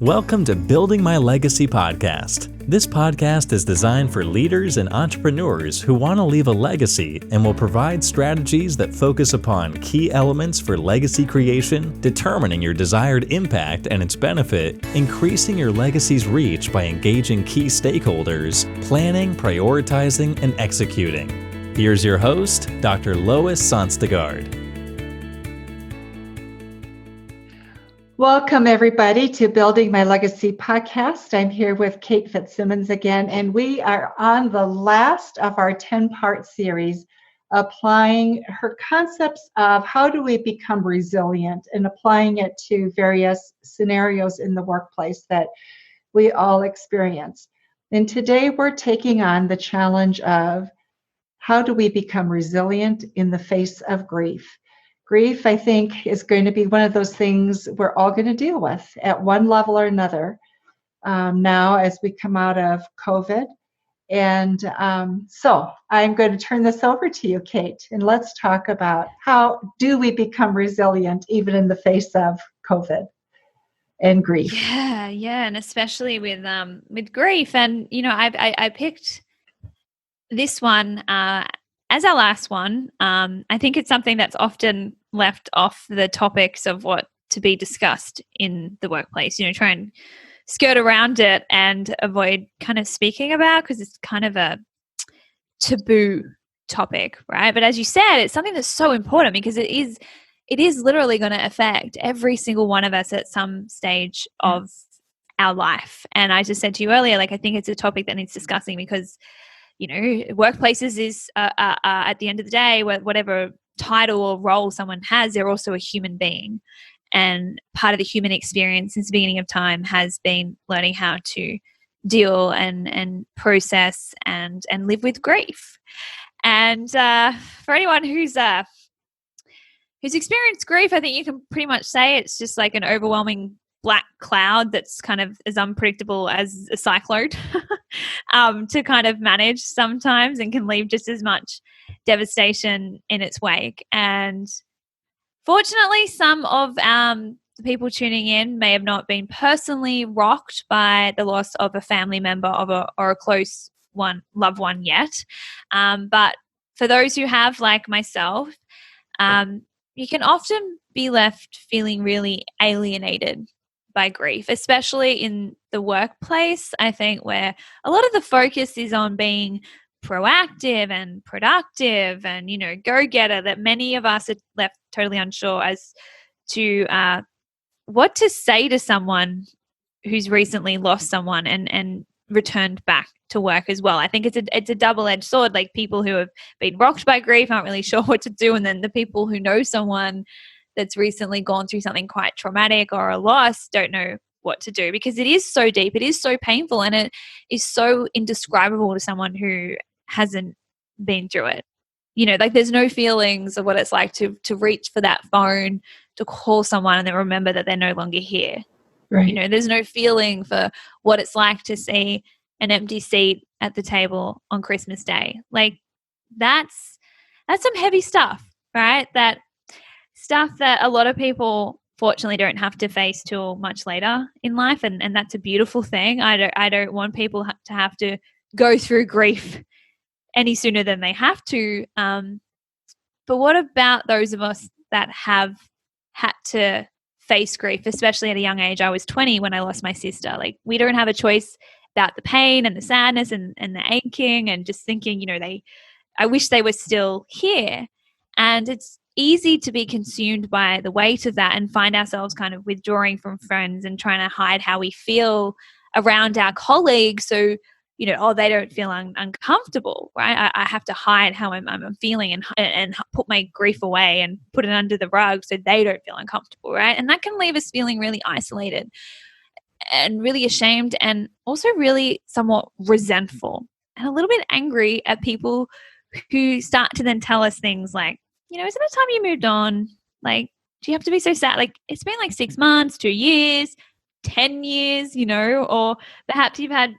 Welcome to Building My Legacy podcast. This podcast is designed for leaders and entrepreneurs who want to leave a legacy and will provide strategies that focus upon key elements for legacy creation, determining your desired impact and its benefit, increasing your legacy's reach by engaging key stakeholders, planning, prioritizing, and executing. Here's your host, Dr. Lois Sonstegard. Welcome, everybody, to Building My Legacy podcast. I'm here with Kate Fitzsimons again, and we are on the last of our 10-part series, applying her concepts of how do we become resilient and applying it to various scenarios in the workplace that we all experience. And today we're taking on the challenge of how do we become resilient in the face of grief. Grief, I think, is going to be one of those things we're all going to deal with at one level or another now as we come out of COVID. And so I'm going to turn this over to you, Kate, and let's talk about how do we become resilient even in the face of COVID and grief. Yeah, and especially with grief. And I picked this one as our last one. I think it's something that's often left off the topics of what to be discussed in the workplace, try and skirt around it and avoid kind of speaking about, because it's kind of a taboo topic, right? But as you said, it's something that's so important because it is literally going to affect every single one of us at some stage of our life. And I just said to you earlier, I think it's a topic that needs discussing because workplaces is at the end of the day, whatever title or role someone has, they're also a human being. And part of the human experience since the beginning of time has been learning how to deal and process and live with grief. And for anyone who's experienced grief, I think you can pretty much say it's just like an overwhelming black cloud that's kind of as unpredictable as a cyclone to kind of manage sometimes, and can leave just as much devastation in its wake. And fortunately, some of the people tuning in may have not been personally rocked by the loss of a family member or a close loved one yet. But for those who have, like myself, you can often be left feeling really alienated by grief, especially in the workplace, I think, where a lot of the focus is on being proactive and productive and, go-getter, that many of us are left totally unsure as to what to say to someone who's recently lost someone and returned back to work as well. I think it's a double-edged sword. Like, people who have been rocked by grief aren't really sure what to do, and then the people who know someone that's recently gone through something quite traumatic or a loss don't know what to do, because it is so deep, it is so painful, and it is so indescribable to someone who hasn't been through it. There's no feelings of what it's like to reach for that phone to call someone and then remember that they're no longer here. Right. There's no feeling for what it's like to see an empty seat at the table on Christmas Day. That's some heavy stuff, right? That stuff that a lot of people fortunately don't have to face till much later in life, and that's a beautiful thing. I don't want people to have to go through grief any sooner than they have to. But what about those of us that have had to face grief, especially at a young age? I was 20 when I lost my sister. We don't have a choice about the pain and the sadness and the aching and just thinking, I wish they were still here. And it's easy to be consumed by the weight of that and find ourselves kind of withdrawing from friends and trying to hide how we feel around our colleagues. So, they don't feel uncomfortable, right? I have to hide how I'm feeling and put my grief away and put it under the rug so they don't feel uncomfortable, right? And that can leave us feeling really isolated and really ashamed, and also really somewhat resentful and a little bit angry at people who start to then tell us things like, isn't it time you moved on? Do you have to be so sad? It's been 6 months, 2 years, 10 years, or perhaps you've had,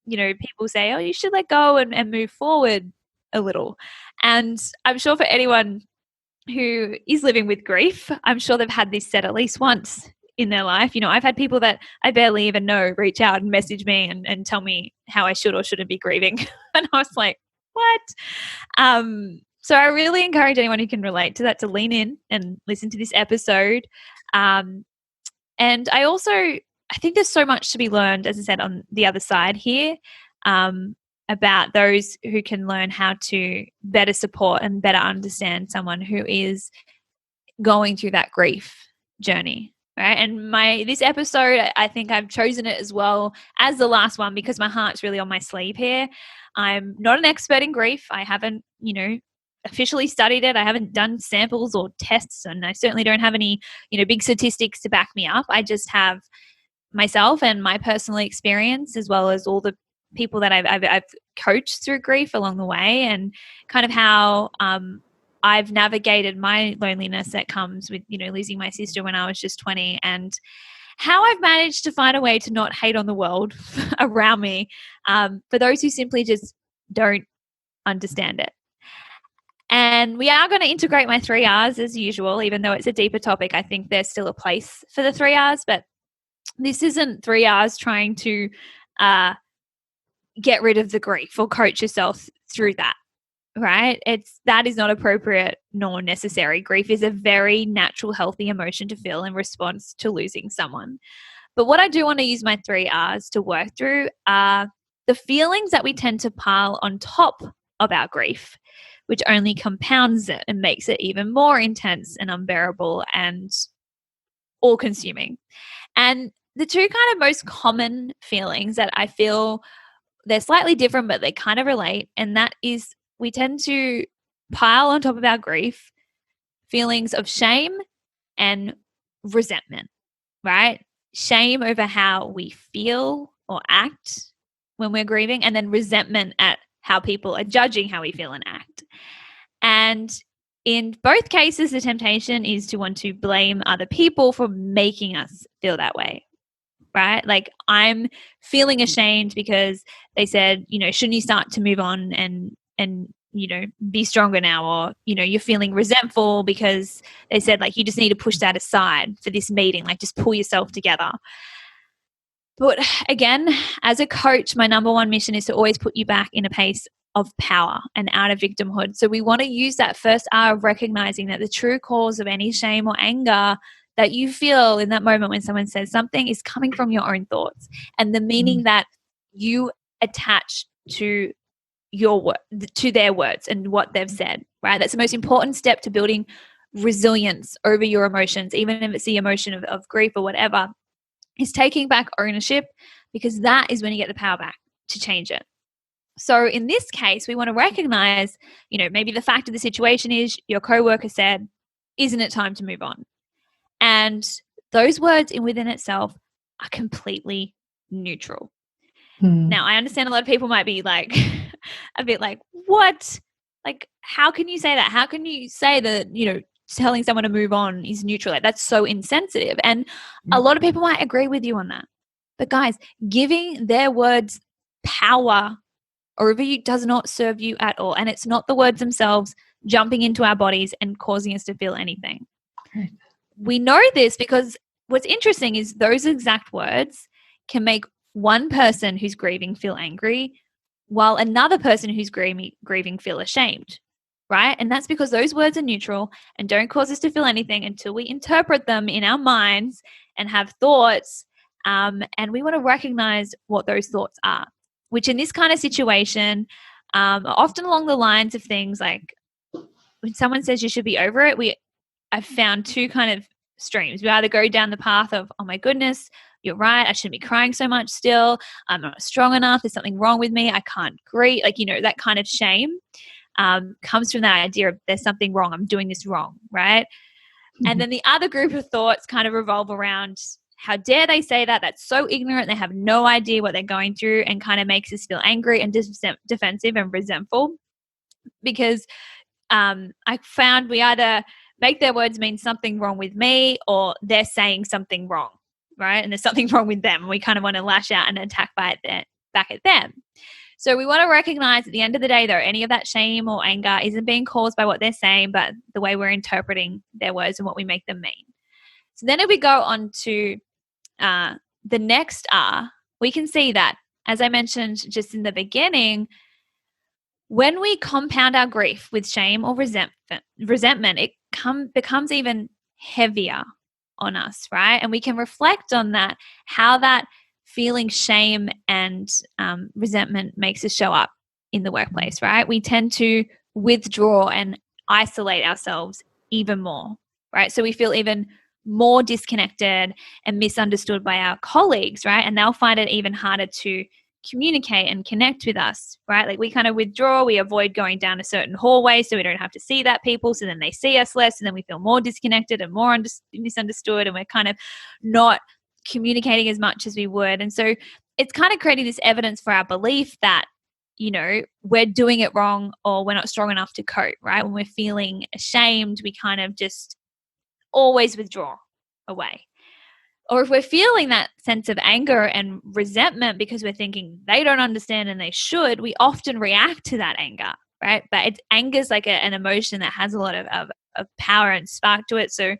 people say, oh, you should let go and move forward a little. And I'm sure for anyone who is living with grief, I'm sure they've had this said at least once in their life. I've had people that I barely even know reach out and message me and tell me how I should or shouldn't be grieving. And I was like, what? So I really encourage anyone who can relate to that to lean in and listen to this episode. And I think there's so much to be learned, as I said, on the other side here, about those who can learn how to better support and better understand someone who is going through that grief journey, right? And this episode, I think I've chosen it as well as the last one because my heart's really on my sleeve here. I'm not an expert in grief. I haven't, officially studied it. I haven't done samples or tests, and I certainly don't have any, big statistics to back me up. I just have myself and my personal experience, as well as all the people that I've coached through grief along the way, and kind of how I've navigated my loneliness that comes with, losing my sister when I was just 20, and how I've managed to find a way to not hate on the world around me, for those who simply just don't understand it. And we are going to integrate my 3 R's as usual, even though it's a deeper topic. I think there's still a place for the 3 R's, but this isn't 3 R's trying to get rid of the grief or coach yourself through that, right? That is not appropriate nor necessary. Grief is a very natural, healthy emotion to feel in response to losing someone. But what I do want to use my 3 R's to work through are the feelings that we tend to pile on top of our grief, which only compounds it and makes it even more intense and unbearable and all-consuming. And the 2 kind of most common feelings that I feel, they're slightly different, but they kind of relate, and that is we tend to pile on top of our grief feelings of shame and resentment, right? Shame over how we feel or act when we're grieving, and then resentment at how people are judging how we feel and act. And in both cases, the temptation is to want to blame other people for making us feel that way, right? Like, I'm feeling ashamed because they said, shouldn't you start to move on and be stronger now? Or, you're feeling resentful because they said, like, you just need to push that aside for this meeting, like, just pull yourself together. But again, as a coach, my number one mission is to always put you back in a place of power and out of victimhood. So we want to use that first R of recognizing that the true cause of any shame or anger that you feel in that moment when someone says something is coming from your own thoughts and the meaning that you attach to their words and what they've said, right? That's the most important step to building resilience over your emotions, even if it's the emotion of grief or whatever, is taking back ownership, because that is when you get the power back to change it. So in this case, we want to recognize, maybe the fact of the situation is your coworker said, isn't it time to move on? And those words within itself are completely neutral. Now, I understand a lot of people might be like, a bit like, what? Like, how can you say that? How can you say that, telling someone to move on is neutral? Like, that's so insensitive. And a lot of people might agree with you on that. But guys, giving their words power over you does not serve you at all. And it's not the words themselves jumping into our bodies and causing us to feel anything. Right. We know this because what's interesting is those exact words can make one person who's grieving feel angry, while another person who's grieving feel ashamed, right? And that's because those words are neutral and don't cause us to feel anything until we interpret them in our minds and have thoughts. And we want to recognize what those thoughts are, which in this kind of situation, are often along the lines of things like when someone says you should be over it, I've found 2 kind of streams. We either go down the path of, oh my goodness, you're right, I shouldn't be crying so much still. I'm not strong enough. There's something wrong with me. I can't grieve. Like, that kind of shame comes from that idea of there's something wrong. I'm doing this wrong, right? Mm-hmm. And then the other group of thoughts kind of revolve around, how dare they say that? That's so ignorant. They have no idea what they're going through, and kind of makes us feel angry and defensive and resentful. Because I found we either make their words mean something wrong with me, or they're saying something wrong, right? And there's something wrong with them. And we kind of want to lash out and attack back at them. So we want to recognize at the end of the day, though, any of that shame or anger isn't being caused by what they're saying, but the way we're interpreting their words and what we make them mean. So then if we go on to the next R, we can see that, as I mentioned just in the beginning, when we compound our grief with shame or resentment, it becomes even heavier on us, right? And we can reflect on that, how that feeling shame and resentment makes us show up in the workplace, right? We tend to withdraw and isolate ourselves even more, right? So we feel even more disconnected and misunderstood by our colleagues, right? And they'll find it even harder to communicate and connect with us, right? Like we kind of withdraw, we avoid going down a certain hallway so we don't have to see that people. So then they see us less and then we feel more disconnected and more misunderstood, and we're kind of not communicating as much as we would. And so it's kind of creating this evidence for our belief that, you know, we're doing it wrong or we're not strong enough to cope, right? When we're feeling ashamed, we kind of just always withdraw away. Or if we're feeling that sense of anger and resentment because we're thinking they don't understand and they should, we often react to that anger, right? But anger is like an emotion that has a lot of power and spark to it. So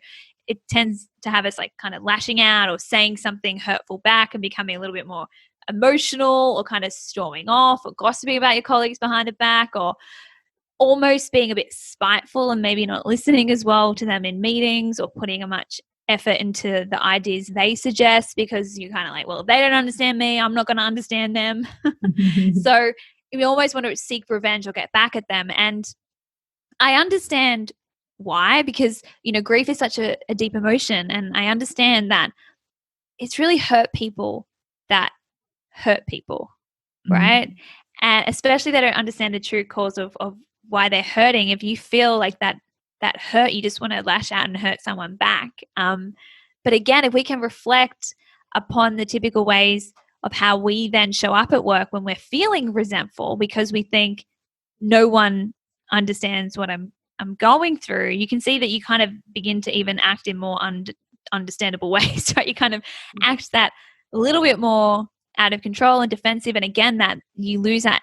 it tends to have us like kind of lashing out or saying something hurtful back and becoming a little bit more emotional, or kind of storming off or gossiping about your colleagues behind their back, or almost being a bit spiteful and maybe not listening as well to them in meetings, or putting a much effort into the ideas they suggest because you're kind of like, well, if they don't understand me, I'm not going to understand them. So we almost want to seek revenge or get back at them. And I understand why, because, you know, grief is such a deep emotion, and I understand that it's really hurt people that hurt people, right? And especially they don't understand the true cause of why they're hurting. If you feel like that hurt, you just want to lash out and hurt someone back. But again, if we can reflect upon the typical ways of how we then show up at work when we're feeling resentful because we think no one understands what I'm going through, you can see that you kind of begin to even act in more understandable ways, right? You kind of act that a little bit more out of control and defensive. And again, that you lose that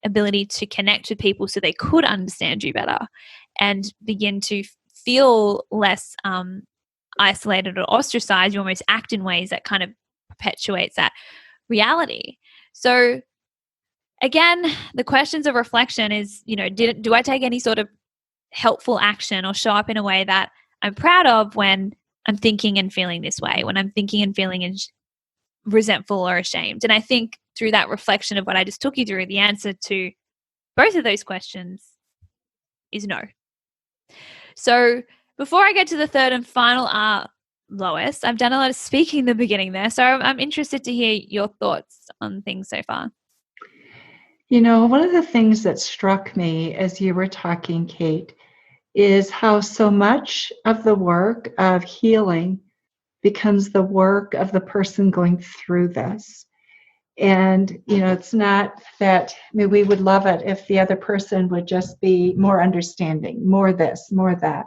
ability to connect with people so they could understand you better, and begin to feel less isolated or ostracized. You almost act in ways that kind of perpetuates that reality. So again, the questions of reflection is, you know, do I take any sort of helpful action or show up in a way that I'm proud of when I'm thinking and feeling this way, when I'm thinking and feeling resentful or ashamed? And I think through that reflection of what I just took you through, the answer to both of those questions is no. So before I get to the third and final R, Lois, I've done a lot of speaking in the beginning there, so I'm interested to hear your thoughts on things so far. You know, one of the things that struck me as you were talking, Kate, is how so much of the work of healing becomes the work of the person going through this. And, you know, it's not that, I mean, we would love it if the other person would just be more understanding, more this, more that.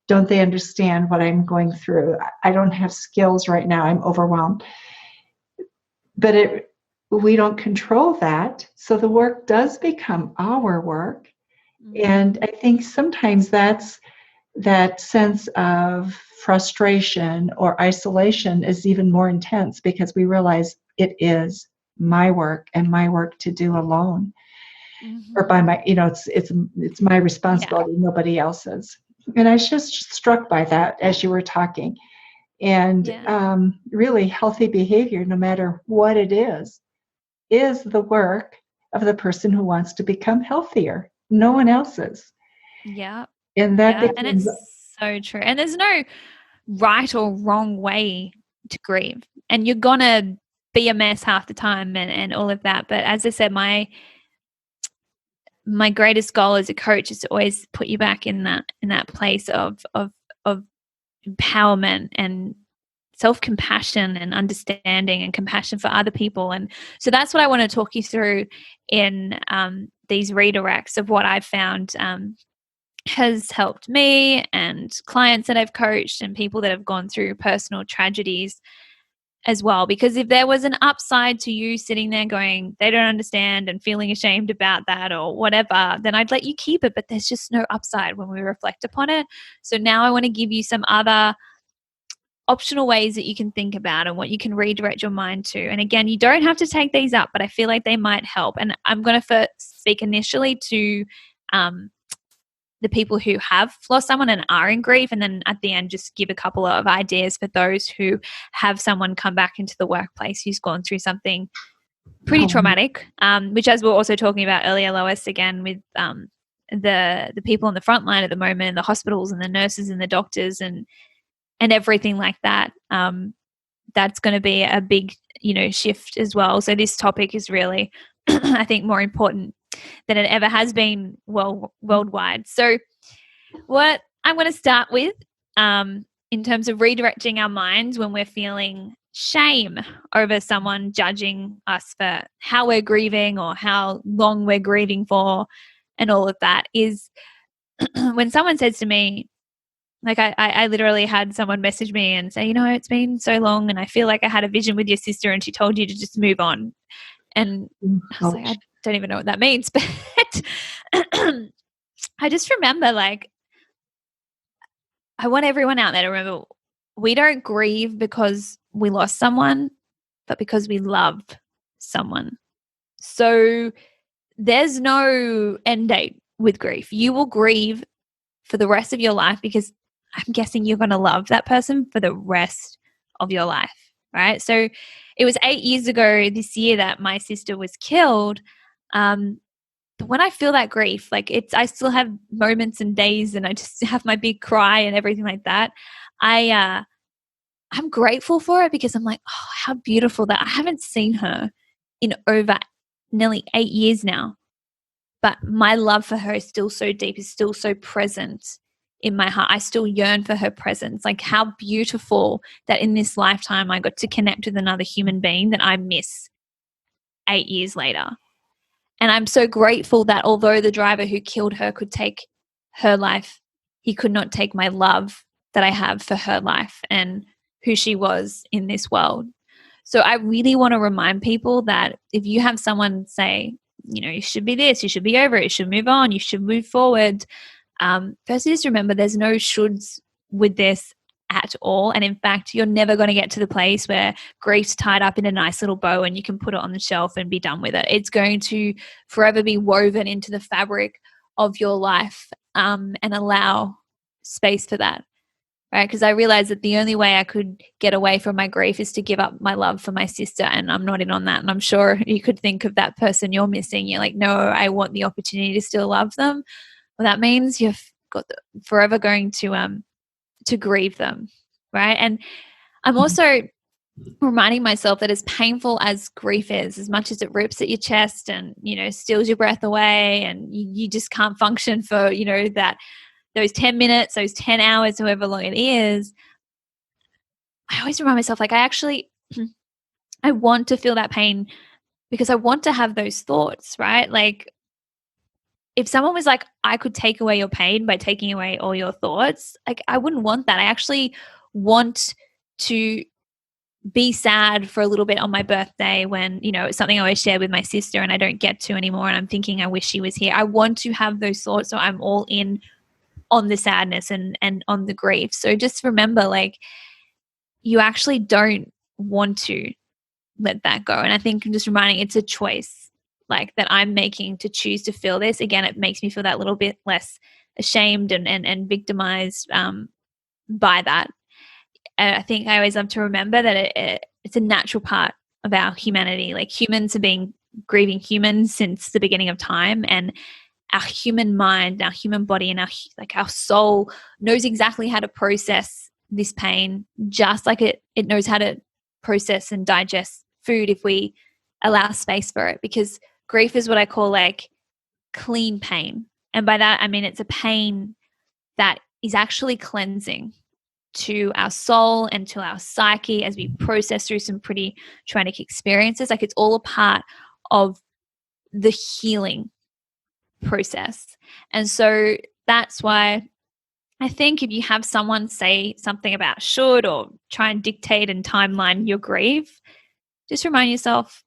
Don't they understand what I'm going through? I don't have skills right now. I'm overwhelmed. But we don't control that. So the work does become our work. And I think sometimes that's that sense of frustration or isolation is even more intense because we realize it is my work and my work to do alone, or by my, you know, it's my responsibility, nobody else's. And I was just struck by that as you were talking. And really healthy behavior, no matter what it is the work of the person who wants to become healthier, no one else's. Yeah. And that and it's so true. And there's no right or wrong way to grieve. And you're going to be a mess half the time and all of that. But as I said, my greatest goal as a coach is to always put you back in that place of empowerment and self-compassion and understanding and compassion for other people. And so that's what I want to talk you through in these redirects of what I've found has helped me and clients that I've coached and people that have gone through personal tragedies as well. Because if there was an upside to you sitting there going, they don't understand, and feeling ashamed about that or whatever, then I'd let you keep it. But there's just no upside when we reflect upon it. So now I want to give you some other optional ways that you can think about and what you can redirect your mind to. And again, you don't have to take these up, but I feel like they might help. And I'm going to first speak initially to the people who have lost someone and are in grief, and then at the end just give a couple of ideas for those who have someone come back into the workplace who's gone through something pretty traumatic, which, as we were also talking about earlier, Lois, again with the people on the front line at the moment, the hospitals and the nurses and the doctors and everything like that. That's going to be a big, shift as well. So this topic is really, I think, more important than it ever has been worldwide. So what I'm going to start with in terms of redirecting our minds when we're feeling shame over someone judging us for how we're grieving or how long we're grieving for and all of that is when someone says to me, like I literally had someone message me and say, it's been so long and I feel like I had a vision with your sister and she told you to just move on. And I was like, I don't even know what that means. But I just remember, like, I want everyone out there to remember we don't grieve because we lost someone, but because we love someone. So there's no end date with grief. You will grieve for the rest of your life because I'm guessing you're going to love that person for the rest of your life, right? So it was 8 years ago this year that my sister was killed. But when I feel that grief, like I still have moments and days and I just have my big cry and everything like that. I'm grateful for it because I'm like, oh, how beautiful that I haven't seen her in over nearly 8 years now. But my love for her is still so deep, is still so present in my heart. I still yearn for her presence. Like how beautiful that in this lifetime I got to connect with another human being that I miss 8 years later. And I'm so grateful that although the driver who killed her could take her life, he could not take my love that I have for her life and who she was in this world. So I really want to remind people that if you have someone say, you should be this, you should be over it, you should move on, you should move forward. First, just remember there's no shoulds with this at all. And in fact, you're never going to get to the place where grief's tied up in a nice little bow and you can put it on the shelf and be done with it. It's going to forever be woven into the fabric of your life and allow space for that, right? Because I realized that the only way I could get away from my grief is to give up my love for my sister, and I'm not in on that. And I'm sure you could think of that person you're missing. You're like, no, I want the opportunity to still love them. Well, that means you've got forever going to grieve them, right? And I'm also reminding myself that as painful as grief is, as much as it rips at your chest and, steals your breath away and you just can't function for, those 10 minutes, those 10 hours, however long it is, I always remind myself, like, I want to feel that pain because I want to have those thoughts, right? Like, if someone was like, I could take away your pain by taking away all your thoughts, like I wouldn't want that. I actually want to be sad for a little bit on my birthday when, it's something I always share with my sister and I don't get to anymore and I'm thinking I wish she was here. I want to have those thoughts so I'm all in on the sadness and on the grief. So just remember, like, you actually don't want to let that go. And I think I'm just reminding it's a choice, like that I'm making to choose to feel this. Again, it makes me feel that little bit less ashamed and victimized by that. And I think I always love to remember that it's a natural part of our humanity. Like humans have been grieving humans since the beginning of time, and our human mind, our human body, and our soul knows exactly how to process this pain, just like it knows how to process and digest food if we allow space for it. Because grief is what I call like clean pain. And by that, I mean it's a pain that is actually cleansing to our soul and to our psyche as we process through some pretty traumatic experiences. Like it's all a part of the healing process. And so that's why I think if you have someone say something about should or try and dictate and timeline your grief, just remind yourself,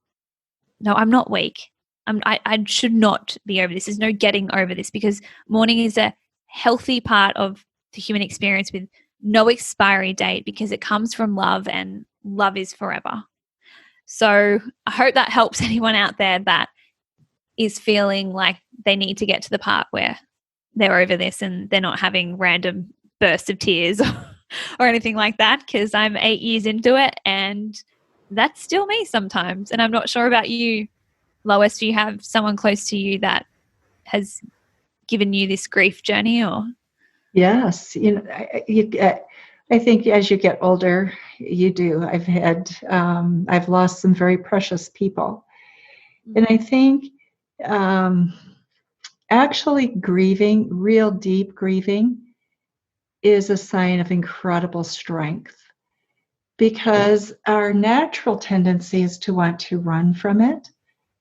no, I'm not weak. I should not be over this. There's no getting over this, because mourning is a healthy part of the human experience with no expiry date because it comes from love and love is forever. So I hope that helps anyone out there that is feeling like they need to get to the part where they're over this and they're not having random bursts of tears or anything like that, because I'm 8 years into it and that's still me sometimes. And I'm not sure about you, Lois. Do you have someone close to you that has given you this grief journey? Or Yes, I think as you get older, you do. I've lost some very precious people, and I think um, actually grieving, real deep grieving, is a sign of incredible strength, because our natural tendency is to want to run from it,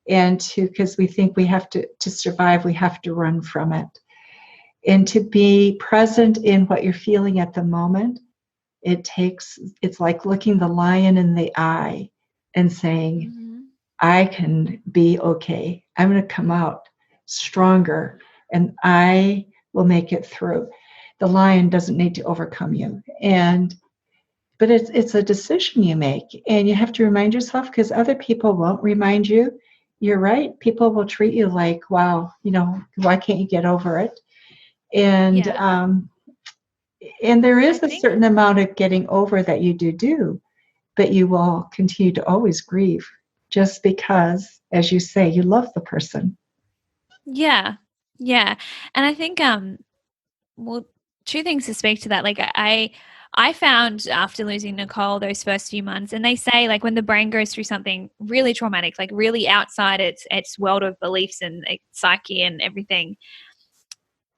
and because we think we have to survive, we have to run from it. And to be present in what you're feeling at the moment, it's like looking the lion in the eye and saying, I can be okay. I'm going to come out stronger and I will make it through. The lion doesn't need to overcome you. But it's a decision you make, and you have to remind yourself, because other people won't remind you. You're right. People will treat you like, wow, why can't you get over it? And and there is a certain amount of getting over that you do, but you will continue to always grieve, just because, as you say, you love the person. Yeah. And I think well, two things to speak to that. Like I found after losing Nicole those first few months, and they say like when the brain goes through something really traumatic, like really outside its world of beliefs and psyche and everything,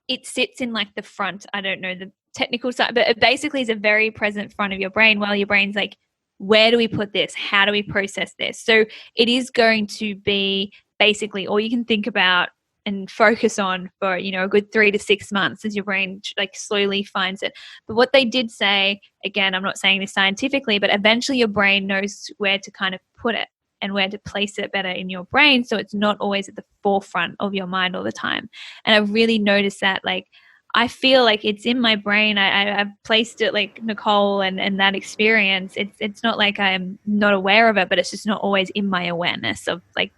it sits in like the front. I don't know the technical side, but it basically is a very present front of your brain, while your brain's like, where do we put this? How do we process this? So it is going to be basically all you can think about and focus on for, a good 3 to 6 months as your brain like slowly finds it. But what they did say, again, I'm not saying this scientifically, but eventually your brain knows where to kind of put it and where to place it better in your brain, so it's not always at the forefront of your mind all the time. And I've really noticed that, like, I feel like it's in my brain. I've placed it like Nicole and that experience. It's not like I'm not aware of it, but it's just not always in my awareness of like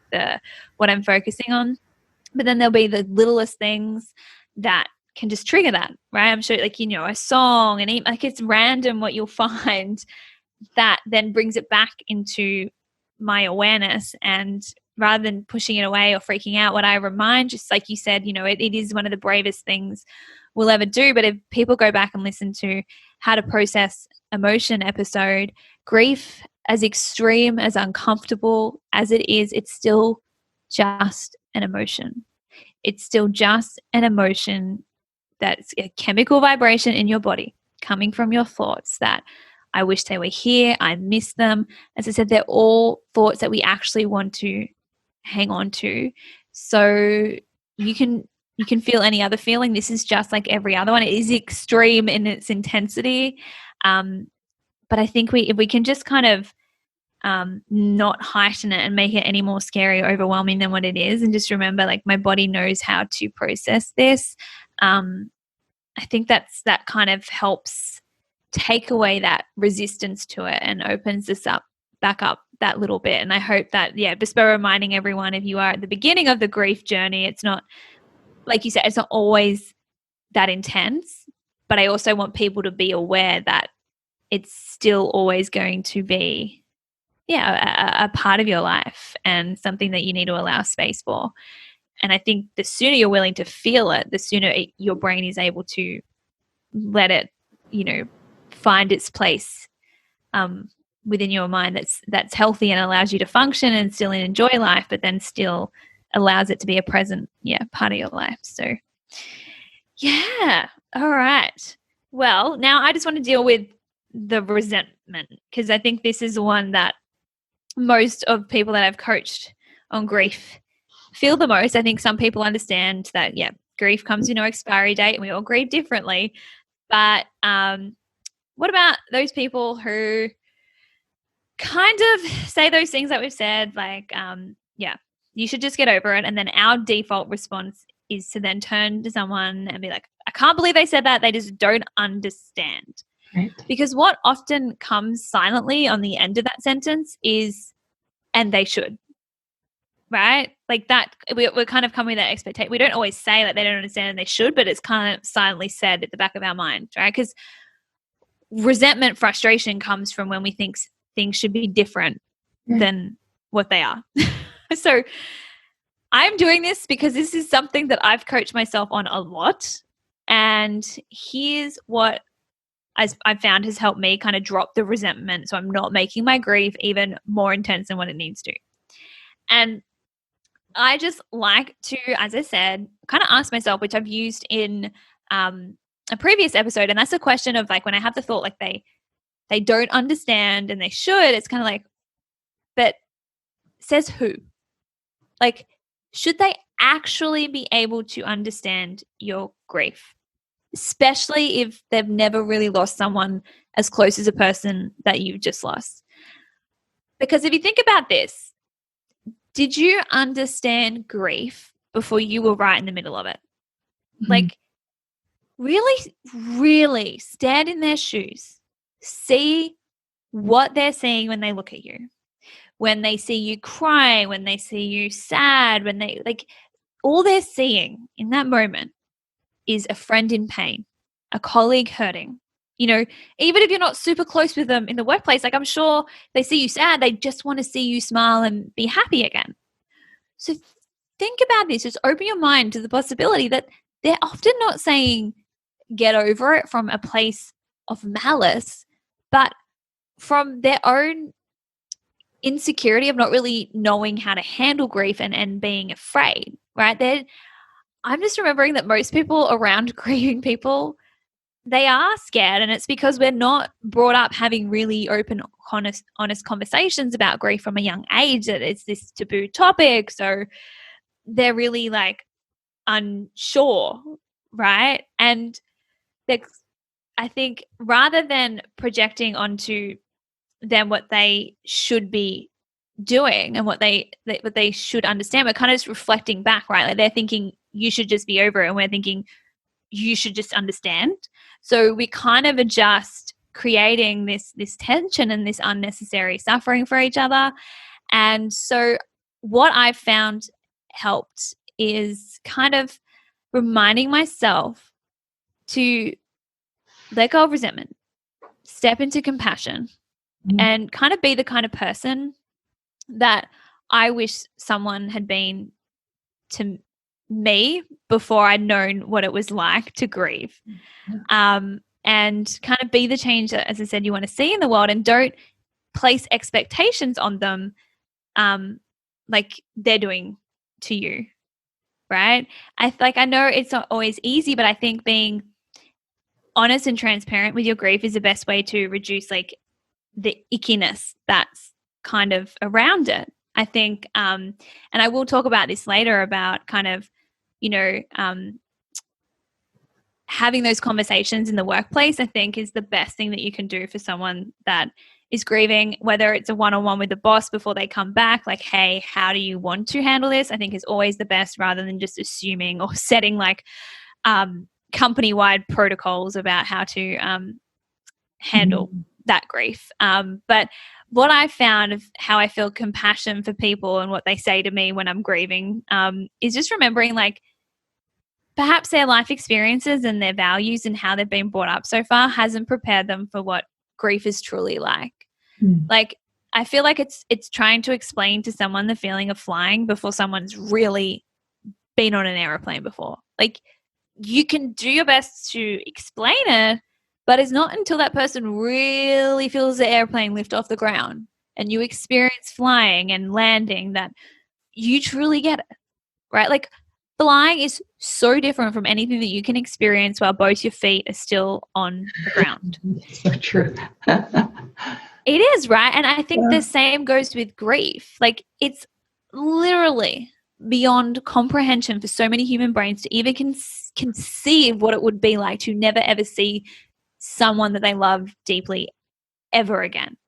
what I'm focusing on. But then there'll be the littlest things that can just trigger that, right? I'm sure, like, a song, and like it's random what you'll find that then brings it back into my awareness. And rather than pushing it away or freaking out, what I remind, just like you said, it is one of the bravest things we'll ever do. But if people go back and listen to how to process emotion episode, grief, as extreme, as uncomfortable as it is, it's still just an emotion. It's still just an emotion that's a chemical vibration in your body coming from your thoughts that I wish they were here, I miss them. As I said, they're all thoughts that we actually want to hang on to. So you can feel any other feeling. This is just like every other one. It is extreme in its intensity. But I think if we can just kind of not heighten it and make it any more scary or overwhelming than what it is, and just remember, like, my body knows how to process this. I think that kind of helps take away that resistance to it and opens this back up that little bit. And I hope that, just by reminding everyone, if you are at the beginning of the grief journey, it's not, like you said, it's not always that intense, but I also want people to be aware that it's still always going to be, a part of your life and something that you need to allow space for. And I think the sooner you're willing to feel it, the sooner your brain is able to let it, find its place within your mind that's healthy and allows you to function and still enjoy life, but then still allows it to be a present part of your life. So all right, well, now I just want to deal with the resentment, because I think this is the one that most of people that I've coached on grief feel the most. I think some people understand that grief comes with no expiry date and we all grieve differently, but what about those people who kind of say those things that we've said, like, you should just get over it. And then our default response is to then turn to someone and be like, I can't believe they said that. They just don't understand. Right. Because what often comes silently on the end of that sentence is, and they should, right? Like that, we're kind of coming with that expectation. We don't always say like they don't understand and they should, but it's kind of silently said at the back of our mind, right? Because resentment, frustration comes from when we think things should be different than what they are. So I'm doing this because this is something that I've coached myself on a lot. And here's what I've found has helped me kind of drop the resentment, so I'm not making my grief even more intense than what it needs to. And I just like to, as I said, kind of ask myself, which I've used in a previous episode, and that's a question of like when I have the thought like they don't understand and they should, it's kind of like, but says who? Like, should they actually be able to understand your grief? Especially if they've never really lost someone as close as a person that you've just lost. Because if you think about this, did you understand grief before you were right in the middle of it? Mm-hmm. Like, really, really stand in their shoes. See what they're seeing when they look at you. When they see you cry, when they see you sad, when they, like, all they're seeing in that moment is a friend in pain, a colleague hurting. You know, even if you're not super close with them in the workplace, like I'm sure they see you sad, they just want to see you smile and be happy again. So think about this. Just open your mind to the possibility that they're often not saying get over it from a place of malice, but from their own insecurity of not really knowing how to handle grief and being afraid, right? I'm just remembering that most people around grieving people, they are scared, and it's because we're not brought up having really open, honest conversations about grief from a young age, that it's this taboo topic. So they're really like unsure, right? And I think rather than projecting onto them what they should be doing and what they should understand, we're kind of just reflecting back, right? Like they're thinking you should just be over it, and we're thinking you should just understand. So we kind of adjust, creating this tension and this unnecessary suffering for each other. And so what I've found helped is kind of reminding myself to let go of resentment, step into compassion, and kind of be the kind of person that I wish someone had been to me before I'd known what it was like to grieve. And kind of be the change that, as I said, you want to see in the world, and don't place expectations on them like they're doing to you, right? I know it's not always easy, but I think being honest and transparent with your grief is the best way to reduce like the ickiness that's kind of around it. I think, and I will talk about this later about kind of, you know, having those conversations in the workplace, I think is the best thing that you can do for someone that is grieving, whether it's a one-on-one with the boss before they come back, like, hey, how do you want to handle this? I think is always the best, rather than just assuming or setting like company-wide protocols about how to handle that grief. But what I found of how I feel compassion for people and what they say to me when I'm grieving is just remembering like perhaps their life experiences and their values and how they've been brought up so far hasn't prepared them for what grief is truly like. Like, I feel like it's trying to explain to someone the feeling of flying before someone's really been on an airplane before. Like, you can do your best to explain it, but it's not until that person really feels the airplane lift off the ground and you experience flying and landing that you truly get it, right? Like, flying is so different from anything that you can experience while both your feet are still on the ground. So true. It is, right? And I think the same goes with grief. Like, it's literally beyond comprehension for so many human brains to even conceive what it would be like to never ever see someone that they love deeply ever again.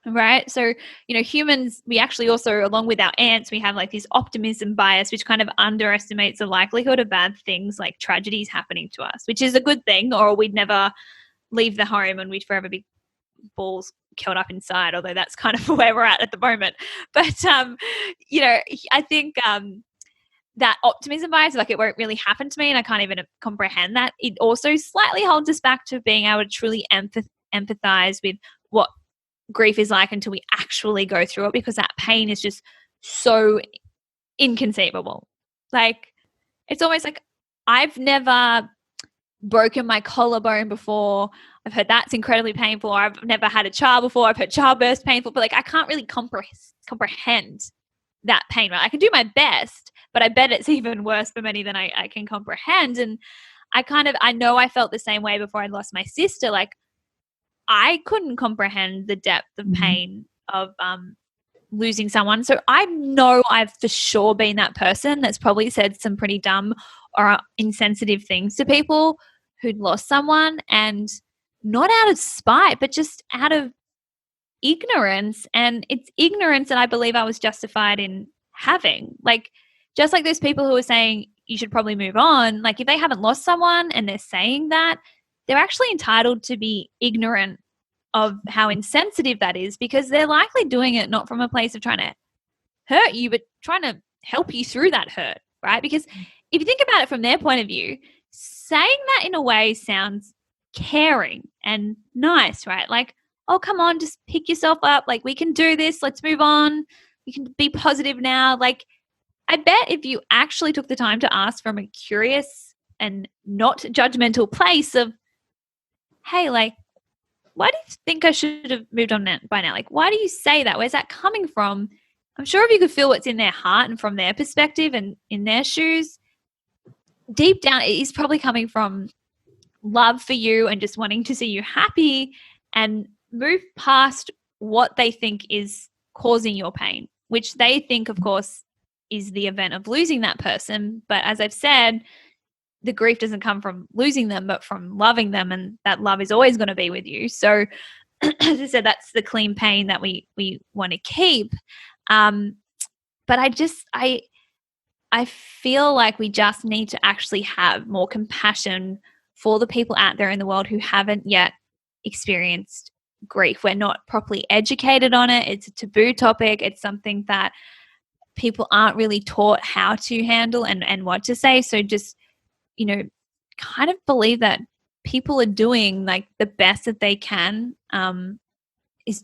Right? So, you know, humans, we actually also, along with our ants, we have like this optimism bias, which kind of underestimates the likelihood of bad things like tragedies happening to us, which is a good thing, or we'd never leave the home and we'd forever be balls curled up inside, although that's kind of where we're at the moment. But, I think that optimism bias, like it won't really happen to me and I can't even comprehend that. It also slightly holds us back to being able to truly empathize with what grief is like until we actually go through it, because that pain is just so inconceivable. Like, it's almost like I've never broken my collarbone before. I've heard that's incredibly painful. Or I've never had a child before. I've heard childbirth painful, but like I can't really comprehend that pain, right? I can do my best, but I bet it's even worse for many than I can comprehend. And I know I felt the same way before I lost my sister. Like, I couldn't comprehend the depth of pain of losing someone. So I know I've for sure been that person that's probably said some pretty dumb or insensitive things to people who'd lost someone, and not out of spite, but just out of ignorance. And it's ignorance that I believe I was justified in having. Like, just like those people who are saying you should probably move on, like if they haven't lost someone and they're saying that, they're actually entitled to be ignorant of how insensitive that is, because they're likely doing it not from a place of trying to hurt you, but trying to help you through that hurt, right? Because if you think about it from their point of view, saying that in a way sounds caring and nice, right? Like, oh, come on, just pick yourself up. Like, we can do this. Let's move on. We can be positive now. Like, I bet if you actually took the time to ask from a curious and not judgmental place of, hey, like, why do you think I should have moved on by now? Like, why do you say that? Where's that coming from? I'm sure if you could feel what's in their heart and from their perspective and in their shoes, deep down it is probably coming from love for you and just wanting to see you happy and move past what they think is causing your pain, which they think, of course, is the event of losing that person. But as I've said, the grief doesn't come from losing them, but from loving them, and that love is always going to be with you. So as I said, that's the clean pain that we want to keep. But I feel like we just need to actually have more compassion for the people out there in the world who haven't yet experienced grief. We're not properly educated on it. It's a taboo topic. It's something that people aren't really taught how to handle and what to say. So just, kind of believe that people are doing like the best that they can. It's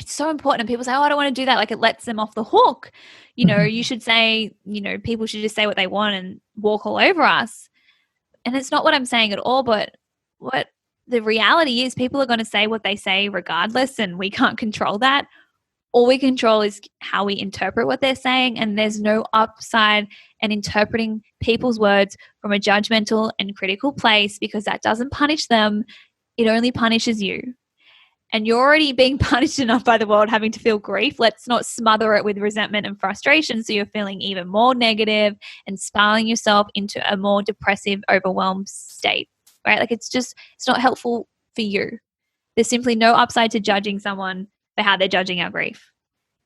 so important. And people say, oh, I don't want to do that. Like, it lets them off the hook. You should say, people should just say what they want and walk all over us. And it's not what I'm saying at all, but what the reality is, people are going to say what they say regardless, and we can't control that. All we control is how we interpret what they're saying, and there's no upside in interpreting people's words from a judgmental and critical place, because that doesn't punish them. It only punishes you. And you're already being punished enough by the world having to feel grief. Let's not smother it with resentment and frustration so you're feeling even more negative and spiraling yourself into a more depressive, overwhelmed state, right? Like, it's not helpful for you. There's simply no upside to judging someone for how they're judging our grief,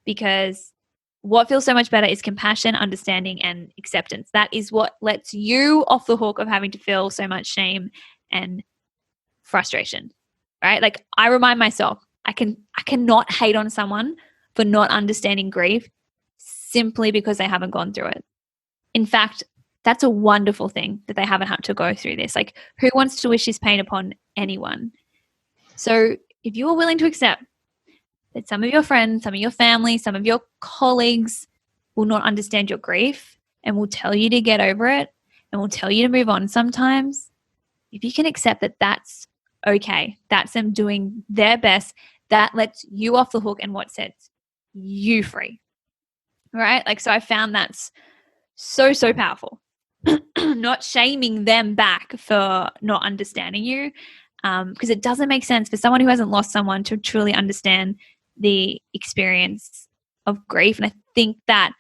because what feels so much better is compassion, understanding, and acceptance. That is what lets you off the hook of having to feel so much shame and frustration, right? Like, I remind myself, I cannot hate on someone for not understanding grief simply because they haven't gone through it. In fact, that's a wonderful thing that they haven't had to go through this. Like, who wants to wish this pain upon anyone? So if you are willing to accept that some of your friends, some of your family, some of your colleagues will not understand your grief and will tell you to get over it and will tell you to move on sometimes, if you can accept that that's okay, that's them doing their best, that lets you off the hook and what sets you free, right? Like, so I found that's so, so powerful. Not shaming them back for not understanding you, because it doesn't make sense for someone who hasn't lost someone to truly understand the experience of grief. And I think that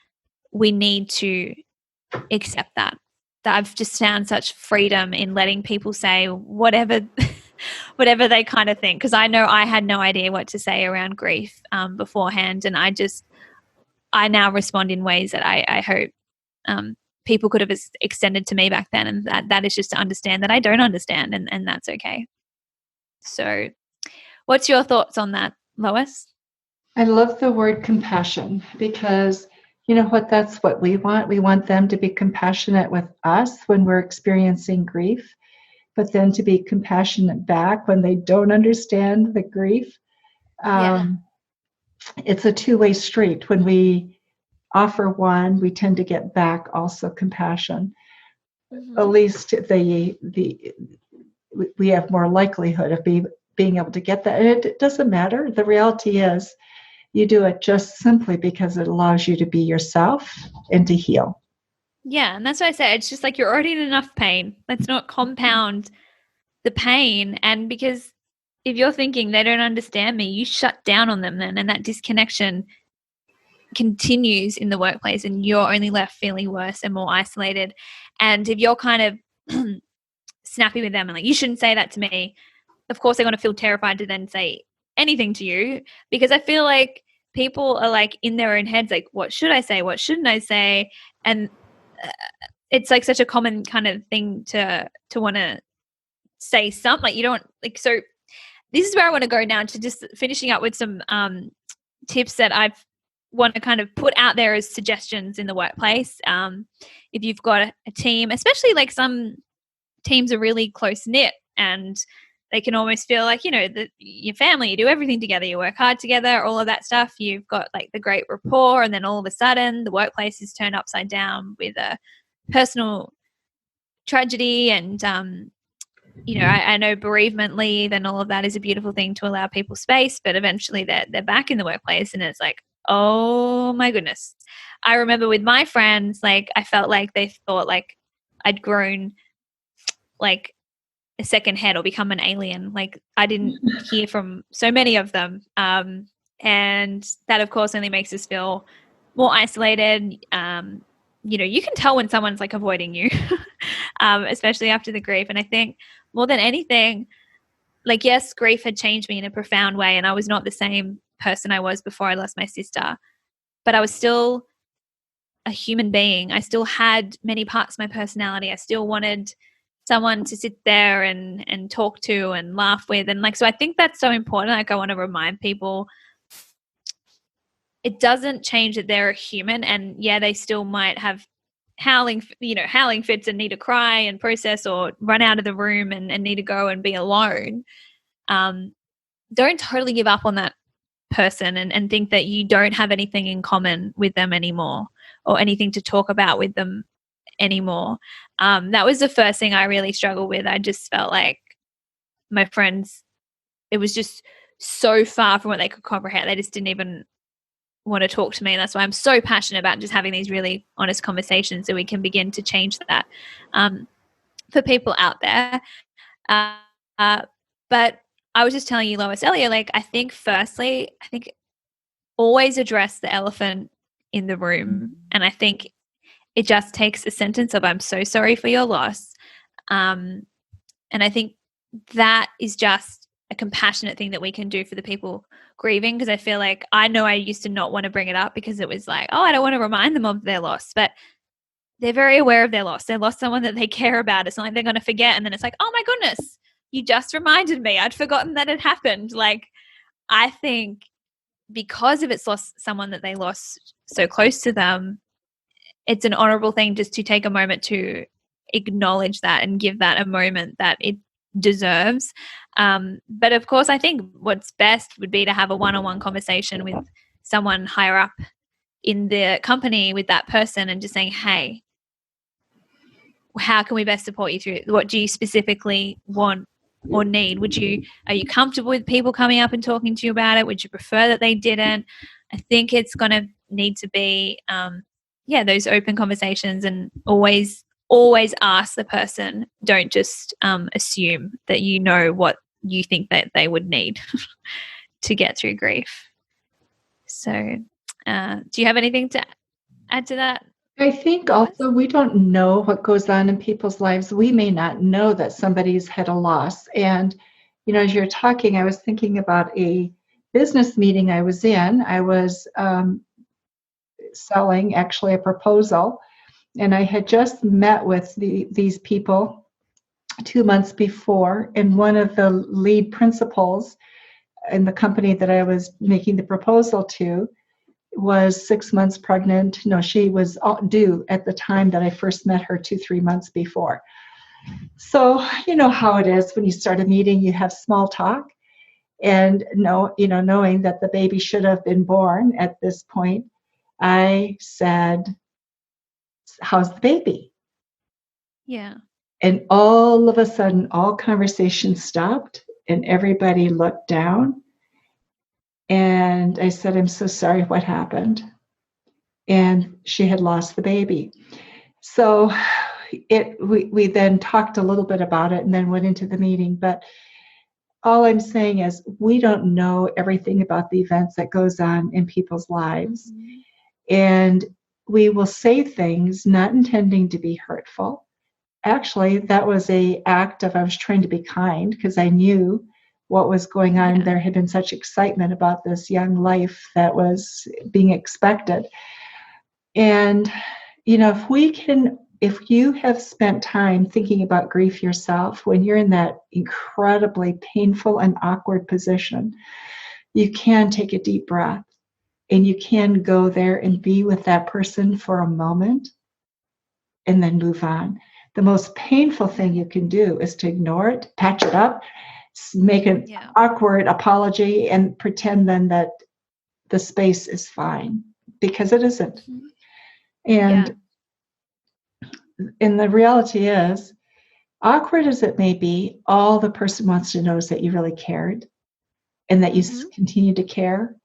we need to accept that I've just found such freedom in letting people say whatever they kind of think, because I know I had no idea what to say around grief beforehand, and I now respond in ways that I hope people could have extended to me back then, and that is just to understand that I don't understand, and that's okay. So what's your thoughts on that, Lois? I love the word compassion because you know what, that's what we want. We want them to be compassionate with us when we're experiencing grief, but then to be compassionate back when they don't understand the grief. Yeah. It's a two-way street. When we offer one, we tend to get back also compassion. At least we have more likelihood of being able to get that. And it doesn't matter. The reality is you do it just simply because it allows you to be yourself and to heal. Yeah, and that's why I say it's just like you're already in enough pain. Let's not compound the pain. And because if you're thinking they don't understand me, you shut down on them then, and that disconnection continues in the workplace, and you're only left feeling worse and more isolated. And if you're kind of snappy with them and like, you shouldn't say that to me, of course they're going to feel terrified to then say anything to you, because I feel like people are like in their own heads, like, what should I say? What shouldn't I say? And it's like such a common kind of thing to want to say something, like you don't like. So this is where I want to go now, to just finishing up with some tips that I've want to kind of put out there as suggestions in the workplace. If you've got a team, especially like some teams are really close knit and they can almost feel like, you know, your family, you do everything together, you work hard together, all of that stuff. You've got like the great rapport, and then all of a sudden the workplace is turned upside down with a personal tragedy. And, you know, I know bereavement leave and all of that is a beautiful thing to allow people space, but eventually they're back in the workplace and it's like, oh my goodness. I remember with my friends, like I felt like they thought like I'd grown like a second head or become an alien. Like I didn't hear from so many of them. And that of course only makes us feel more isolated. You know, you can tell when someone's like avoiding you, especially after the grief. And I think more than anything, like, yes, grief had changed me in a profound way, and I was not the same person I was before I lost my sister, but I was still a human being. I still had many parts of my personality. I still wanted someone to sit there and talk to and laugh with. And like, so I think that's so important. Like I want to remind people it doesn't change that they're a human, and yeah, they still might have howling fits and need to cry and process or run out of the room and need to go and be alone. Don't totally give up on that person and think that you don't have anything in common with them anymore or anything to talk about with them anymore. That was the first thing I really struggled with. I just felt like my friends, it was just so far from what they could comprehend. They just didn't even want to talk to me. And that's why I'm so passionate about just having these really honest conversations so we can begin to change that for people out there. But I was just telling you, Lois, earlier, like I think firstly, always address the elephant in the room. And I think it just takes a sentence of, I'm so sorry for your loss. And I think that is just a compassionate thing that we can do for the people grieving, because I feel like I know I used to not want to bring it up because it was like, oh, I don't want to remind them of their loss. But they're very aware of their loss. They lost someone that they care about. It's not like they're going to forget. And then it's like, oh my goodness, you just reminded me. I'd forgotten that it happened. Like, I think because of it's lost someone that they lost so close to them, it's an honorable thing just to take a moment to acknowledge that and give that a moment that it deserves. But of course, I think what's best would be to have a one-on-one conversation with someone higher up in the company with that person and just saying, hey, how can we best support you through? What do you specifically want or need? Are you comfortable with people coming up and talking to you about it? Would you prefer that they didn't? I think it's going to need to be, those open conversations, and always ask the person. Don't just assume that you know what you think that they would need to get through grief. So do you have anything to add to that? I think also we don't know what goes on in people's lives. We may not know that somebody's had a loss. And, you know, as you're talking, I was thinking about a business meeting I was in. I was selling actually a proposal, and I had just met with these people 2 months before, and one of the lead principals in the company that I was making the proposal to was 6 months pregnant. No, she was due at the time that I first met her 2, 3 months before. So you know how it is when you start a meeting, you have small talk, and knowing that the baby should have been born at this point, I said, "How's the baby?" Yeah. And all of a sudden, all conversation stopped, and everybody looked down. And I said, "I'm so sorry, what happened?" And she had lost the baby. So we then talked a little bit about it and then went into the meeting. But all I'm saying is we don't know everything about the events that goes on in people's lives. Mhm. And we will say things not intending to be hurtful. Actually, that was a act of I was trying to be kind because I knew what was going on. Yeah. There had been such excitement about this young life that was being expected. And if you have spent time thinking about grief yourself, when you're in that incredibly painful and awkward position, you can take a deep breath and you can go there and be with that person for a moment and then move on. The most painful thing you can do is to ignore it, patch it up, make an Yeah. awkward apology, and pretend then that the space is fine, because it isn't. Mhm. Yeah. And the reality is, awkward as it may be, all the person wants to know is that you really cared and that you Mhm. continue to care,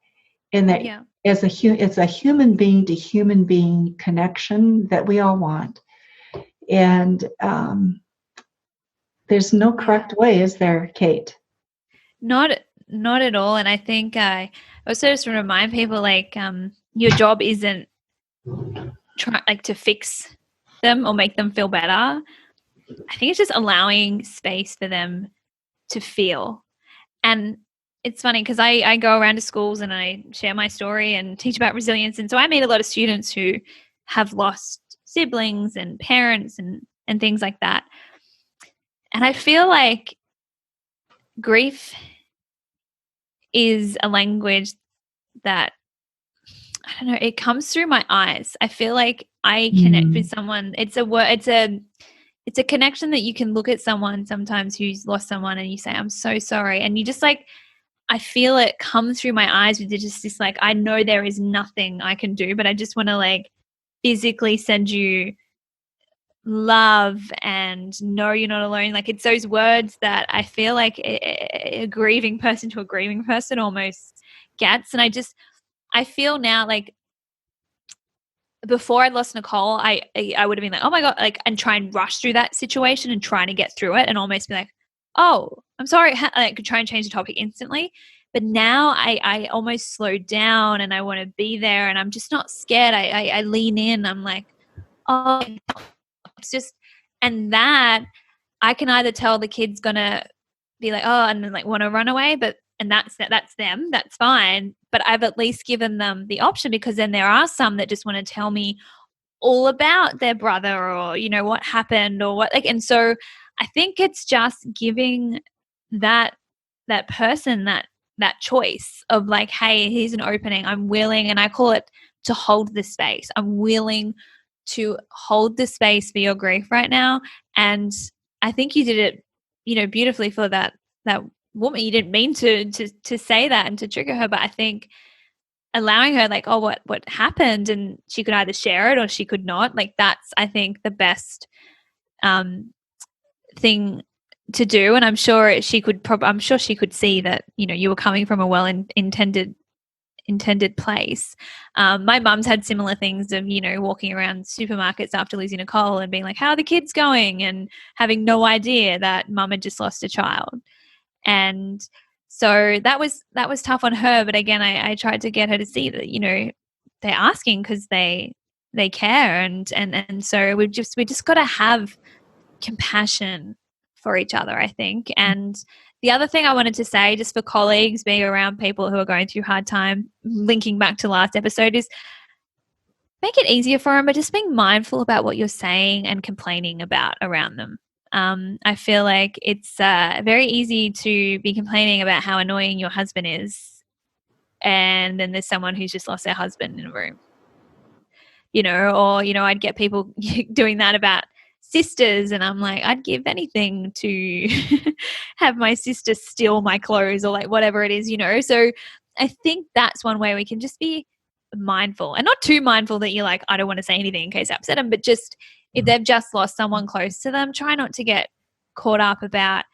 and that Yeah. it's a human being to human being connection that we all want. And there's no Yeah. correct way, is there, Kate? Not at all. And I think I also just want to remind people, like, your job isn't to fix them or make them feel better. I think it's just allowing space for them to feel. And it's funny because I go around to schools and I share my story and teach about resilience. And so I meet a lot of students who have lost siblings and parents and things like that. And I feel like grief is a language that, I don't know, it comes through my eyes. I feel like I connect with someone. It's a connection that you can look at someone sometimes who's lost someone and you say, "I'm so sorry." And you just like, I feel it come through my eyes with just this, like, I know there is nothing I can do, but I just want to like physically send you love and know you're not alone. Like, it's those words that I feel like a grieving person to a grieving person almost gets. And I feel now like before I lost Nicole, I would have been like, oh my God, like, and try and rush through that situation and trying to get through it and almost be like, oh, I'm sorry. I could try and change the topic instantly. But now I almost slow down and I want to be there and I'm just not scared. I lean in. I'm like, oh, it's just, and that I can either tell the kid's gonna be like, oh, and then like want to run away, and that's them, that's fine. But I've at least given them the option, because then there are some that just want to tell me all about their brother or, what happened or what, like, and so I think it's just giving that person that choice of like, hey, here's an opening. I'm willing, and I call it to hold the space. I'm willing to hold the space for your grief right now. And I think you did it, beautifully for that woman. You didn't mean to say that and to trigger her, but I think allowing her, like, oh, what happened, and she could either share it or she could not. Like, that's, I think, the best thing to do. And I'm sure she could see that, you were coming from a intended place. My mum's had similar things of, walking around supermarkets after losing Nicole and being like, how are the kids going? And having no idea that mum had just lost a child. And so that was tough on her. But again, I tried to get her to see that, they're asking because they care. And so we just got to have compassion for each other, I think. And the other thing I wanted to say, just for colleagues being around people who are going through hard time, linking back to last episode, is make it easier for them, but just being mindful about what you're saying and complaining about around them. I feel like it's very easy to be complaining about how annoying your husband is, and then there's someone who's just lost their husband in a room. Or, I'd get people doing that about sisters, and I'm like, I'd give anything to have my sister steal my clothes or like whatever it is. So I think that's one way we can just be mindful, and not too mindful that you're like, I don't want to say anything in case I upset them, but just if they've just lost someone close to them, try not to get caught up about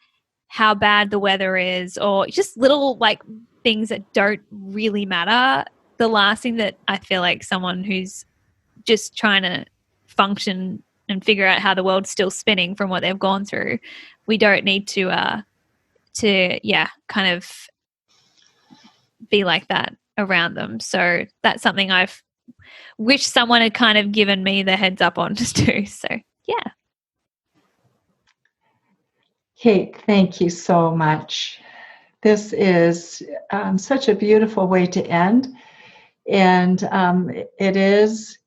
how bad the weather is or just little like things that don't really matter. The last thing that I feel like someone who's just trying to function and figure out how the world's still spinning from what they've gone through, we don't need to kind of be like that around them. So that's something I've wished someone had kind of given me the heads up on to do. So yeah. Kate, thank you so much. This is such a beautiful way to end. And it is,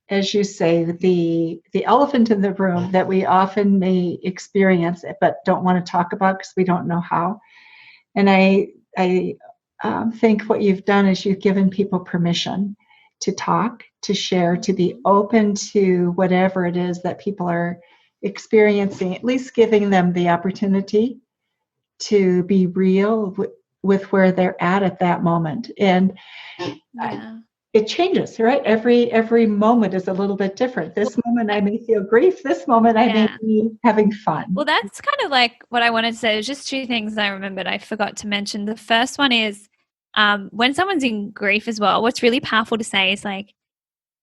as you say, the elephant in the room that we often may experience but don't want to talk about because we don't know how. And I think what you've done is you've given people permission to talk, to share, to be open to whatever it is that people are experiencing, at least giving them the opportunity to be real with where they're at that moment. And it changes, right? Every moment is a little bit different. This moment I may feel grief. This moment I may be having fun. Well, that's kind of like what I wanted to say. There's just two things I remembered I forgot to mention. The first one is when someone's in grief as well, what's really powerful to say is like,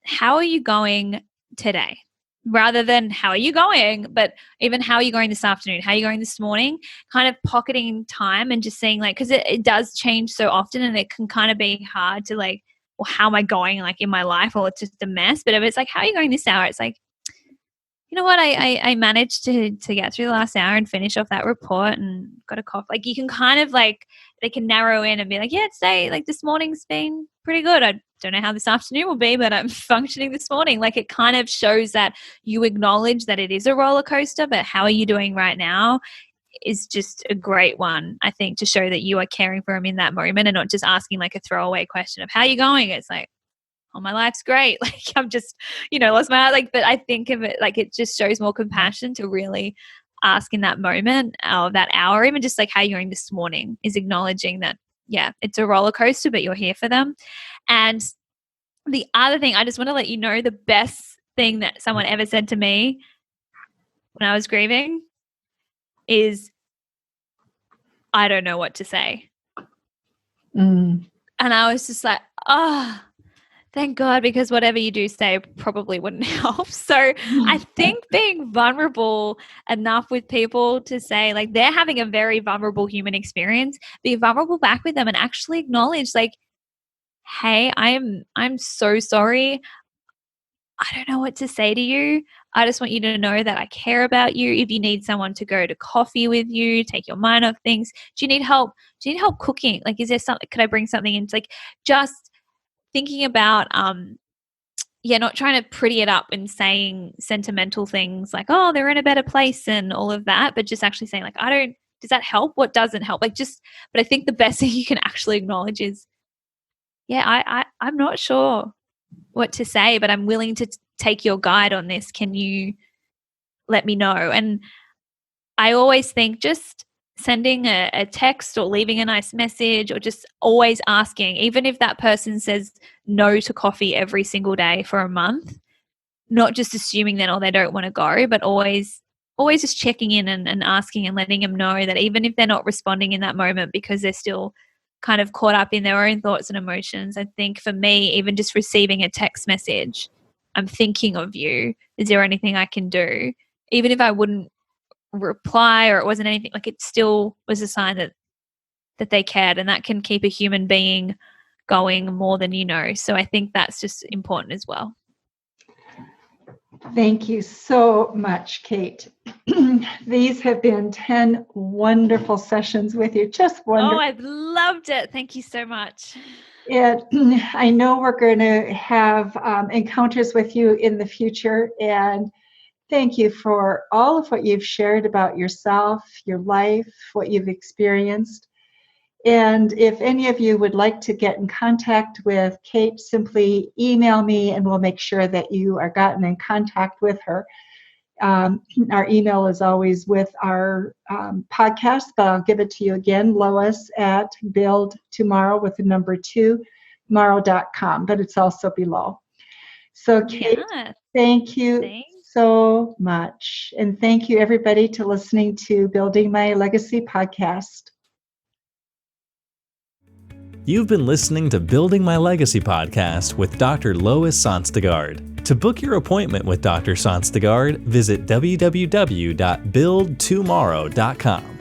how are you going today? Rather than how are you going, but even how are you going this afternoon? How are you going this morning? Kind of pocketing time and just saying like, because it does change so often and it can kind of be hard to like, well, how am I going like in my life? Or it's just a mess. But if it's like, how are you going this hour? It's like, you know what? I managed to get through the last hour and finish off that report and got a cough. Like you can kind of like, they can narrow in and be like, yeah, today, like this morning's been pretty good. I don't know how this afternoon will be, but I'm functioning this morning. Like it kind of shows that you acknowledge that it is a roller coaster, but how are you doing right now is just a great one, I think, to show that you are caring for them in that moment and not just asking like a throwaway question of how are you going? It's like, oh, my life's great. Like I'm just, lost my heart. Like, but I think of it like it just shows more compassion to really ask in that moment of that hour, even just like how you're going this morning is acknowledging that, yeah, it's a roller coaster, but you're here for them. And the other thing, I just want to let you know the best thing that someone ever said to me when I was grieving is, I don't know what to say. And I was just like, oh, thank God, because whatever you do say probably wouldn't help. So I think being vulnerable enough with people to say like they're having a very vulnerable human experience, be vulnerable back with them and actually acknowledge like, hey, I'm so sorry. I don't know what to say to you. I just want you to know that I care about you. If you need someone to go to coffee with you, take your mind off things. Do you need help? Do you need help cooking? Like, is there something, could I bring something in? It's like just thinking about, not trying to pretty it up and saying sentimental things like, oh, they're in a better place and all of that, but just actually saying like, does that help? What doesn't help? Like but I think the best thing you can actually acknowledge is, yeah, I'm not sure what to say, but I'm willing to take your guide on this. Can you let me know? And I always think just sending a text or leaving a nice message or just always asking, even if that person says no to coffee every single day for a month, not just assuming then, they don't want to go, but always just checking in and asking and letting them know that even if they're not responding in that moment because they're still kind of caught up in their own thoughts and emotions. I think for me, even just receiving a text message, I'm thinking of you. Is there anything I can do? Even if I wouldn't reply or it wasn't anything, like it still was a sign that they cared, and that can keep a human being going more than you know. So I think that's just important as well. Thank you so much, Kate. These have been 10 wonderful sessions with you. Just wonderful. Oh, I've loved it. Thank you so much. I know we're going to have encounters with you in the future, and Thank you for all of what you've shared about yourself, your life, what you've experienced. And if any of you would like to get in contact with Kate, simply email me and we'll make sure that you are gotten in contact with her. Our email is always with our podcast, but I'll give it to you again, Lois at buildtomorrow with the number 2, tomorrow.com, but it's also below. So Kate, Yeah. thank you Thanks. so much. And thank you everybody to listening to Building My Legacy podcast. You've been listening to Building My Legacy podcast with Dr. Lois Sonstegard. To book your appointment with Dr. Sonstegard, visit www.buildtomorrow.com.